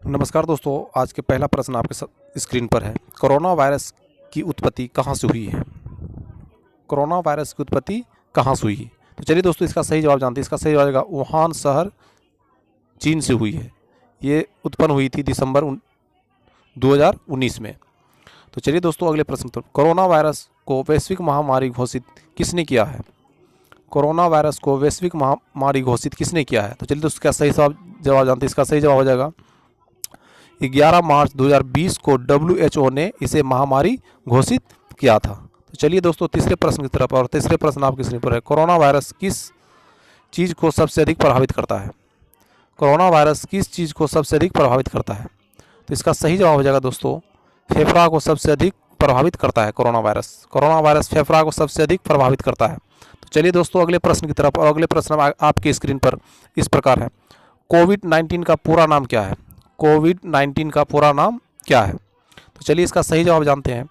नमस्कार दोस्तों, आज के पहला प्रश्न आपके स्क्रीन पर है। कोरोना वायरस की उत्पत्ति कहाँ से हुई है? कोरोना वायरस की उत्पत्ति कहाँ से हुई है? तो चलिए दोस्तों, इसका सही जवाब जानते हैं। इसका सही जवाब वुहान शहर, चीन से हुई है। ये उत्पन्न हुई थी दिसंबर 2019 में। तो चलिए दोस्तों, अगले प्रश्न पर। कोरोना वायरस को वैश्विक महामारी घोषित किसने किया है? कोरोना वायरस को वैश्विक महामारी घोषित किसने किया है? तो चलिए दोस्तों, इसका सही जवाब जानते हैं। इसका सही जवाब हो जाएगा 11 मार्च 2020 को WHO ने इसे महामारी घोषित किया था। तो चलिए दोस्तों, तीसरे प्रश्न की तरफ। और तीसरे प्रश्न आपके स्क्रीन पर है। कोरोना वायरस किस चीज़ को सबसे अधिक प्रभावित करता है? कोरोना वायरस किस चीज़ को सबसे अधिक प्रभावित करता है? तो इसका सही जवाब हो जाएगा दोस्तों, फेफड़ा को सबसे अधिक प्रभावित करता है कोरोना वायरस। कोरोना वायरस फेफड़ा को सबसे अधिक प्रभावित करता है। तो चलिए दोस्तों, अगले प्रश्न की तरफ। और अगले प्रश्न आपके स्क्रीन पर इस प्रकार है। कोविड-19 का पूरा नाम क्या है? कोविड-19 का पूरा नाम क्या है? तो चलिए इसका सही जवाब जानते हैं।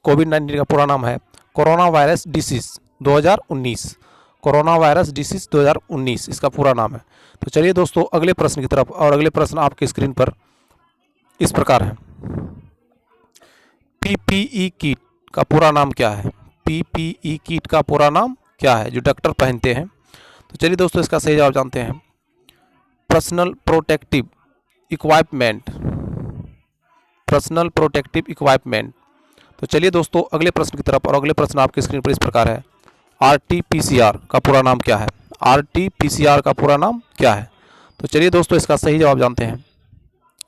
कोविड-19 का पूरा नाम है corona virus disease 2019। Corona virus disease 2019 इसका पूरा नाम है। तो चलिए दोस्तों, अगले प्रश्न की तरफ। और अगले प्रश्न आपके स्क्रीन पर इस प्रकार है। PPE किट का पूरा नाम क्या है? PPE किट का पूरा नाम क्या है, जो डॉक्टर पहनते हैं? तो चलिए दोस्तों, इसका सही जवाब जानते हैं। Personal protective equipment. Personal protective equipment. तो चलिए दोस्तों, अगले प्रश्न की तरफ। और अगले प्रश्न आपके स्क्रीन पर इस प्रकार है। RT-PCR का पूरा नाम क्या है? RT-PCR का पूरा नाम क्या है? तो चलिए दोस्तों, इसका सही जवाब जानते हैं।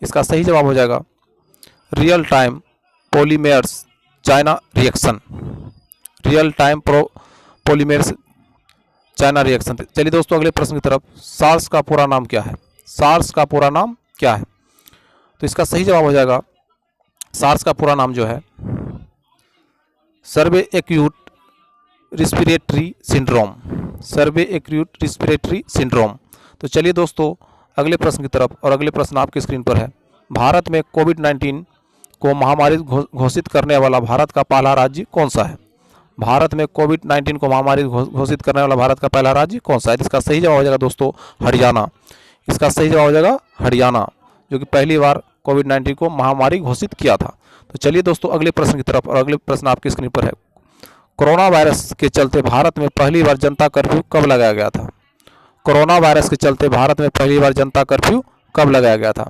इसका सही जवाब हो जाएगा real time polymers China reaction. Real time polymers China reaction. चलिए दोस्तों, अगले प्रश्न की तरफ। सार्स का पूरा नाम क्या है? सार्स का पूरा नाम क्या है? तो इसका सही जवाब हो जाएगा, सार्स का पूरा नाम जो है सर्वे एक्यूट रिस्पिरेटरी सिंड्रोम। सर्वे एक्यूट रिस्पिरेटरी सिंड्रोम। तो चलिए दोस्तों, अगले प्रश्न की तरफ। और अगले प्रश्न आपके स्क्रीन पर है। भारत में कोविड-19 को महामारी घोषित करने वाला भारत का पहला राज्य कौन सा है? भारत में कोविड-19 को महामारी घोषित करने वाला भारत का पहला राज्य कौन सा है? इसका सही जवाब हो जाएगा दोस्तों हरियाणा। इसका सही जवाब हो जाएगा हरियाणा, जो कि पहली बार कोविड-19 को महामारी घोषित किया था। तो चलिए दोस्तों, अगले प्रश्न की तरफ। और अगले प्रश्न आपकी स्क्रीन पर है। कोरोना वायरस के चलते भारत में पहली बार जनता कर्फ्यू कब लगाया गया था? कोरोना वायरस के चलते भारत में पहली बार जनता कर्फ्यू कब लगाया गया था?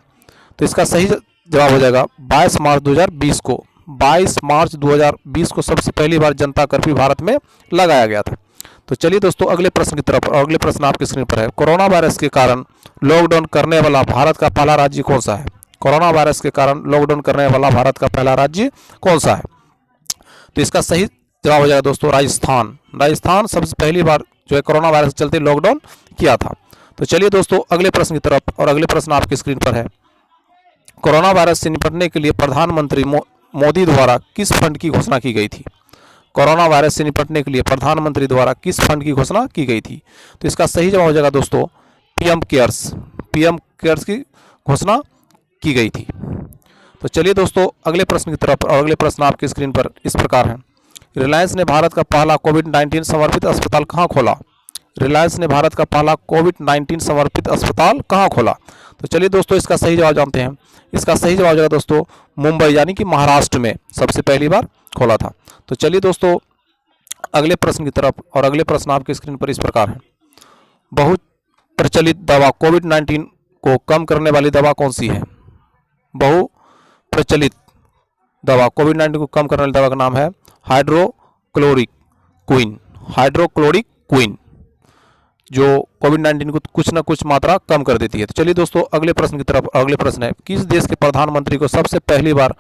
तो इसका सही जवाब हो जाएगा 22 मार्च 2020 को। 22 मार्च 2020 को सबसे पहली बार जनता कर्फ्यू भारत में लगाया गया था। तो चलिए दोस्तों, अगले प्रश्न की तरफ। और अगले प्रश्न आपके स्क्रीन पर है। कोरोना वायरस के कारण लॉकडाउन करने वाला भारत का पहला राज्य कौन सा है? कोरोना वायरस के कारण लॉकडाउन करने वाला भारत का पहला राज्य कौन सा है? तो इसका सही जवाब हो जाएगा दोस्तों राजस्थान। राजस्थान सबसे पहली बार जो है कोरोना वायरस के चलते लॉकडाउन किया था। तो चलिए दोस्तों, अगले प्रश्न की तरफ। और अगले प्रश्न आपकी स्क्रीन पर है। कोरोना वायरस से निपटने के लिए प्रधानमंत्री मोदी द्वारा किस फंड की घोषणा की गई थी? कोरोना वायरस से निपटने के लिए प्रधानमंत्री द्वारा किस फंड की घोषणा की गई थी? तो इसका सही जवाब हो जाएगा दोस्तों PM केयर्स। PM केयर्स की घोषणा की गई थी। तो चलिए दोस्तों, अगले प्रश्न की तरफ। और अगले प्रश्न आपके स्क्रीन पर इस प्रकार है। रिलायंस ने भारत का पहला कोविड-19 समर्पित अस्पताल कहाँ खोला? रिलायंस ने भारत का पहला कोविड-19 समर्पित अस्पताल कहाँ खोला? तो चलिए दोस्तों, इसका सही जवाब जानते हैं। इसका सही जवाब हो जाएगा दोस्तों मुंबई, यानी कि महाराष्ट्र में सबसे पहली बार खोला था। तो चलिए दोस्तों, अगले प्रश्न की तरफ। और अगले प्रश्न आपके स्क्रीन पर इस प्रकार है। बहुत प्रचलित दवा कोविड-19 को कम करने वाली दवा कौन सी है? बहु प्रचलित दवा कोविड-19 को कम करने वाली दवा का नाम है हाइड्रोक्लोरोक्विन। हाइड्रोक्लोरोक्विन, जो कोविड-19 को कुछ ना कुछ मात्रा कम कर देती है। तो चलिए दोस्तों, अगले प्रश्न की तरफ। अगले प्रश्न है। किस देश के प्रधानमंत्री को सबसे पहली बार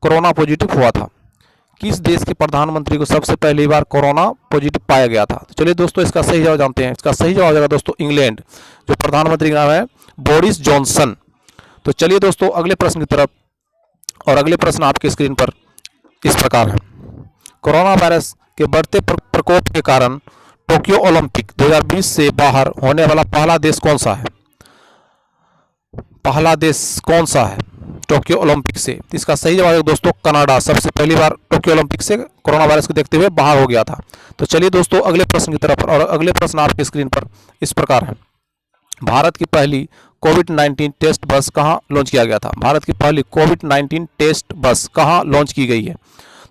कोरोना पॉजिटिव हुआ था? किस देश के प्रधानमंत्री को सबसे पहली बार कोरोना पॉजिटिव पाया गया था? तो चलिए दोस्तों, इसका सही जवाब जानते हैं। इसका सही जवाब हो जाएगा दोस्तों इंग्लैंड, जो प्रधानमंत्री का नाम है बोरिस जॉनसन। तो चलिए दोस्तों, अगले प्रश्न की तरफ। और अगले प्रश्न आपके स्क्रीन पर इस प्रकार है। कोरोना वायरस के बढ़ते प्रकोप के कारण टोक्यो ओलंपिक 2020 से बाहर होने वाला पहला देश कौन सा है? पहला देश कौन सा है टोक्यो ओलंपिक से? इसका सही जवाब है दोस्तों कनाडा। सबसे पहली बार टोक्यो ओलंपिक से कोरोना वायरस को देखते हुए बाहर हो गया था। तो चलिए दोस्तों, अगले प्रश्न की तरफ। और अगले प्रश्न आपके स्क्रीन पर इस प्रकार है। भारत की पहली कोविड-19 टेस्ट बस कहाँ लॉन्च किया गया था? भारत की पहली कोविड-19 टेस्ट बस कहाँ लॉन्च की गई है?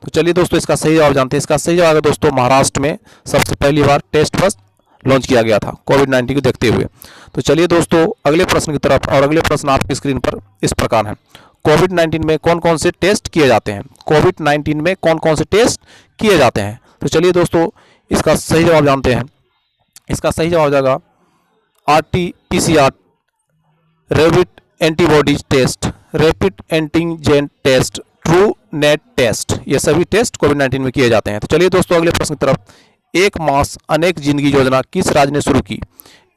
तो चलिए दोस्तों इसका सही जवाब जानते हैं। इसका सही जवाब है दोस्तों महाराष्ट्र में सबसे पहली बार टेस्ट बस लॉन्च किया गया था कोविड-19 को देखते हुए। तो चलिए दोस्तों अगले प्रश्न की तरफ, और अगले प्रश्न आपकी स्क्रीन पर इस प्रकार है। कोविड-19 में कौन कौन से टेस्ट किए जाते हैं? कोविड-19 में कौन कौन से टेस्ट किए जाते हैं? तो चलिए दोस्तों इसका सही जवाब जानते हैं। इसका सही जवाब हो जाएगा RT-PCR, rapid antibodies test, rapid antigen test, Truenat test. ये सभी टेस्ट कोविड-19 में किए जाते हैं। तो चलिए दोस्तों अगले प्रश्न की तरफ। एक मास्क अनेक जिंदगी योजना किस राज्य ने शुरू की?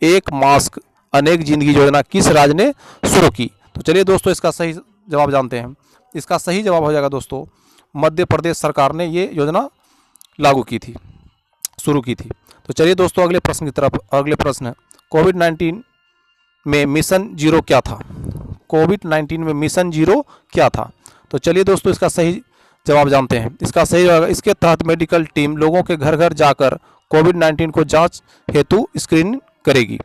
एक मास्क अनेक जिंदगी योजना किस राज्य ने शुरू की? तो चलिए दोस्तों इसका सही जवाब जानते हैं। इसका सही जवाब हो जाएगा दोस्तों मध्य प्रदेश सरकार ने ये योजना लागू की थी, शुरू की थी। तो चलिए दोस्तों अगले प्रश्न की तरफ। अगले प्रश्न है कोविड-19 में मिशन जीरो क्या था? कोविड-19 में मिशन जीरो क्या था? तो चलिए दोस्तों इसका सही जवाब जानते हैं। इसका सही जवाब, इसके तहत मेडिकल टीम लोगों के घर घर जाकर कोविड-19 को जांच हेतु स्क्रीनिंग करेगी।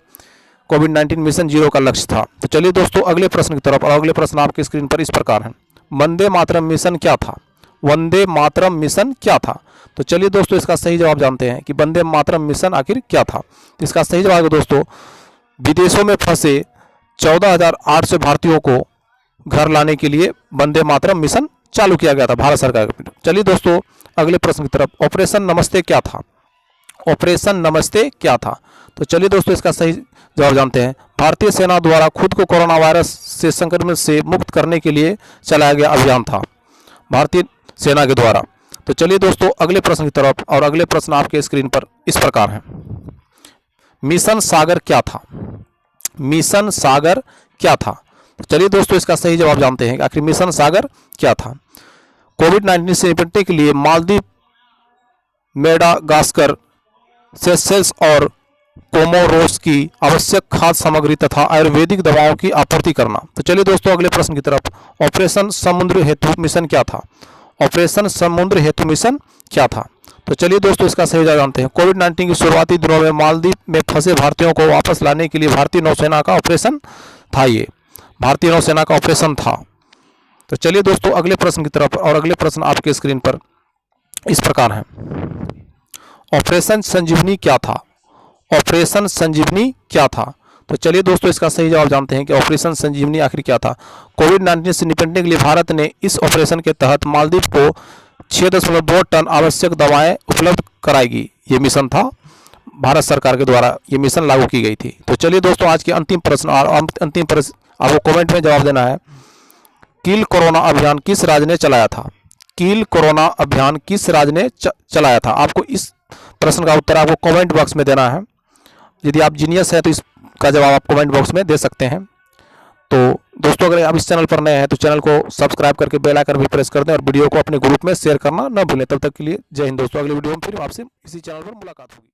कोविड-19 मिशन जीरो का लक्ष्य था। तो चलिए दोस्तों अगले प्रश्न की तरफ, और अगले प्रश्न आपकी स्क्रीन पर इस प्रकार है। वंदे मातरम मिशन क्या था? वंदे मातरम मिशन क्या था? तो चलिए दोस्तों इसका सही जवाब जानते हैं कि वंदे मातरम मिशन आखिर क्या था। तो इसका सही जवाब है दोस्तों विदेशों में फंसे 14,800 भारतीयों को घर लाने के लिए वंदे मातरम मिशन चालू किया गया था भारत सरकार के। चलिए दोस्तों अगले प्रश्न की तरफ। ऑपरेशन नमस्ते क्या था? ऑपरेशन नमस्ते क्या था? तो चलिए दोस्तों इसका सही जवाब जानते हैं। भारतीय सेना द्वारा खुद को कोरोना वायरस से संक्रमण से मुक्त करने के लिए चलाया गया अभियान था भारतीय सेना के द्वारा। तो चलिए दोस्तों अगले प्रश्न की तरफ, और अगले प्रश्न आपके स्क्रीन पर इस प्रकार है। मिशन सागर क्या था? मिशन सागर क्या था? तो चलिए दोस्तों इसका सही जवाब जानते हैं कि आखिर मिशन सागर क्या था। कोविड-19 से निपटने के लिए मालदीव, मेडागास्कर, सेशेल्स और कोमोरोस की आवश्यक खाद्य सामग्री तथा आयुर्वेदिक दवाओं की आपूर्ति करना। तो चलिए दोस्तों अगले प्रश्न की तरफ। ऑपरेशन समुद्र हेतु मिशन क्या था? ऑपरेशन समुद्र हेतु मिशन क्या था? तो चलिए दोस्तों इसका सही जवाब जानते हैं। कोविड-19 के शुरुआती दिनों में मालदीव में फंसे भारतीयों को वापस लाने के लिए भारतीय नौसेना का ऑपरेशन था। ये भारतीय नौसेना का ऑपरेशन था। तो चलिए दोस्तों अगले प्रश्न की तरफ, और अगले प्रश्न आपके स्क्रीन पर इस प्रकार है। ऑपरेशन संजीवनी क्या था? ऑपरेशन संजीवनी क्या था? तो चलिए दोस्तों इसका सही जवाब जानते हैं कि ऑपरेशन संजीवनी आखिर क्या था। कोविड-19 से निपटने के लिए भारत ने इस ऑपरेशन के तहत मालदीव को 6.2 टन आवश्यक दवाएं उपलब्ध कराएगी। ये मिशन था भारत सरकार के द्वारा, ये मिशन लागू की गई थी। तो चलिए दोस्तों आज के अंतिम प्रश्न, और अंतिम प्रश्न आपको कमेंट में जवाब देना है। किल कोरोना अभियान किस राज्य ने चलाया था? किल कोरोना अभियान किस राज्य ने चलाया था? आपको इस प्रश्न का उत्तर आपको कमेंट बॉक्स में देना है। यदि आप जीनियस है तो इसका जवाब आप कमेंट बॉक्स में दे सकते हैं। तो दोस्तों अगर आप इस चैनल पर नए हैं तो चैनल को सब्सक्राइब करके बेल आइकन भी प्रेस कर दें, और वीडियो को अपने ग्रुप में शेयर करना न भूलें। तब तक के लिए जय हिंद दोस्तों। अगले वीडियो में फिर आपसे इसी चैनल पर मुलाकात होगी।